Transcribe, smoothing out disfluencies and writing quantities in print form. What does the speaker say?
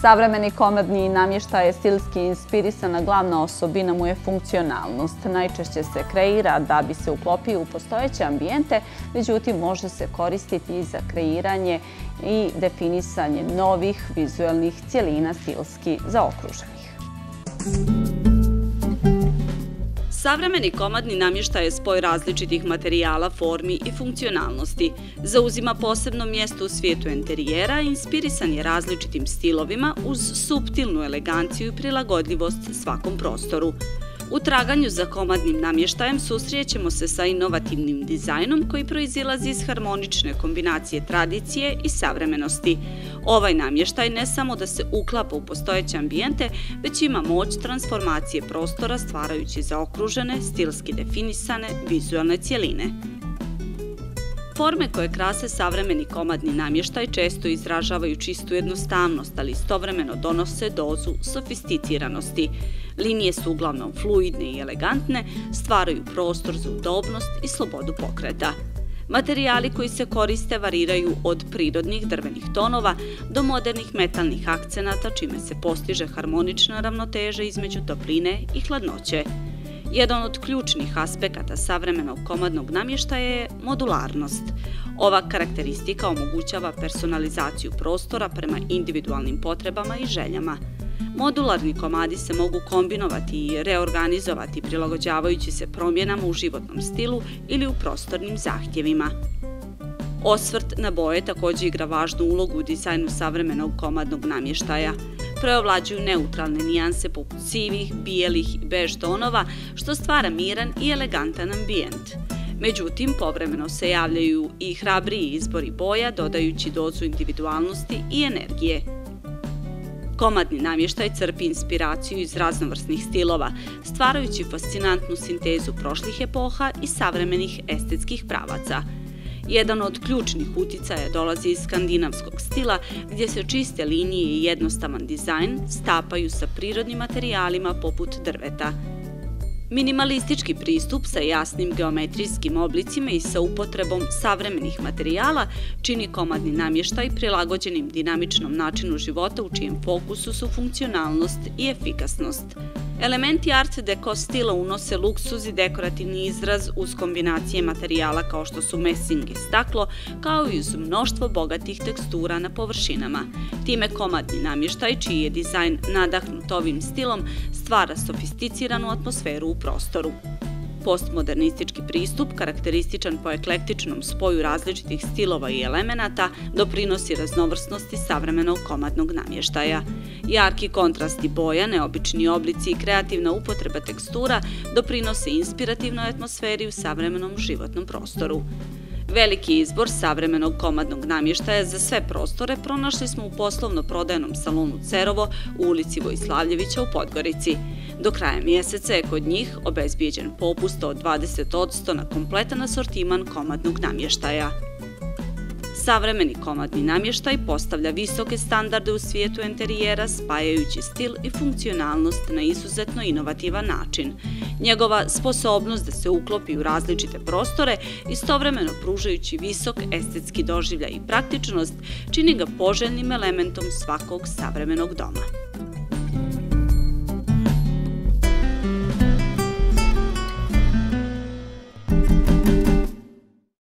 Savremeni komandni namještaj je stilski inspirisan, a glavna osobina mu je funkcionalnost. Najčešće se kreira da bi se uklopio u postojeće ambijente, međutim može se koristiti i za kreiranje i definisanje novih vizuelnih cjelina stilski zaokruženih. Savremeni komandni namještaj je spoj različitih materijala, formi i funkcionalnosti. Zauzima posebno mjesto u svijetu enterijera, inspirisan je različitim stilovima uz suptilnu eleganciju i prilagodljivost svakom prostoru. U traganju za komandnim namještajem susrećemo se sa inovativnim dizajnom koji proizilazi iz harmonične kombinacije tradicije i savremenosti. Ovaj namještaj ne samo da se uklapa u postojeće ambijente, već ima moć transformacije prostora stvarajući zaokružene, stilski definisane, vizualne cjeline. Forme koje krase savremeni komandni namještaj često izražavaju čistu jednostavnost, ali istovremeno donose dozu sofisticiranosti. Linije su uglavnom fluidne i elegantne, stvaraju prostor za udobnost i slobodu pokreta. Materijali koji se koriste variraju od prirodnih drvenih tonova do modernih metalnih akcenata, čime se postiže harmonična ravnoteža između topline i hladnoće. Jedan od ključnih aspekata savremenog komandnog namještaja je modularnost. Ova karakteristika omogućava personalizaciju prostora prema individualnim potrebama i željama. Modularni komadi se mogu kombinovati i reorganizovati prilagođavajući se promjenama u životnom stilu ili u prostornim zahtjevima. Osvrt na boje također igra važnu ulogu u dizajnu savremenog komandnog namještaja. Preovlađuju neutralne nijanse poput sivih, bijelih i bež tonova, što stvara miran i elegantan ambijent. Međutim, povremeno se javljaju i hrabriji izbori boja, dodajući dozu individualnosti i energije. Komandni namještaj crpi inspiraciju iz raznovrsnih stilova, stvarajući fascinantnu sintezu prošlih epoha i savremenih estetskih pravaca. Jedan od ključnih uticaja dolazi iz skandinavskog stila, gdje se čiste linije i jednostavan dizajn stapaju sa prirodnim materijalima poput drveta. Minimalistički pristup sa jasnim geometrijskim oblicima i sa upotrebom savremenih materijala čini komandni namještaj prilagođenim dinamičnom načinu života u čijem fokusu su funkcionalnost i efikasnost. Elementi art deco stila unose luksuz i dekorativni izraz uz kombinacije materijala kao što su mesing i staklo, kao i uz mnoštvo bogatih tekstura na površinama. Time komandni namještaj, čiji je dizajn nadahnut ovim stilom, stvara sofisticiranu atmosferu u prostoru. Postmodernistički pristup, karakterističan po eklektičnom spoju različitih stilova i elemenata, doprinosi raznovrsnosti savremenog komandnog namještaja. Jarki kontrasti boja, neobični oblici i kreativna upotreba tekstura doprinose inspirativnoj atmosferi u savremenom životnom prostoru. Veliki izbor savremenog komandnog namještaja za sve prostore pronašli smo u poslovno-prodajnom salonu Cerovo u ulici Vojislavljevića u Podgorici. Do kraja mjeseca je kod njih obezbijeđen popust od 20% na kompletan asortiman komandnog namještaja. Savremeni komandni namještaj postavlja visoke standarde u svijetu enterijera, spajajući stil i funkcionalnost na izuzetno inovativan način. Njegova sposobnost da se uklopi u različite prostore, istovremeno pružajući visok estetski doživljaj i praktičnost, čini ga poželjnim elementom svakog savremenog doma.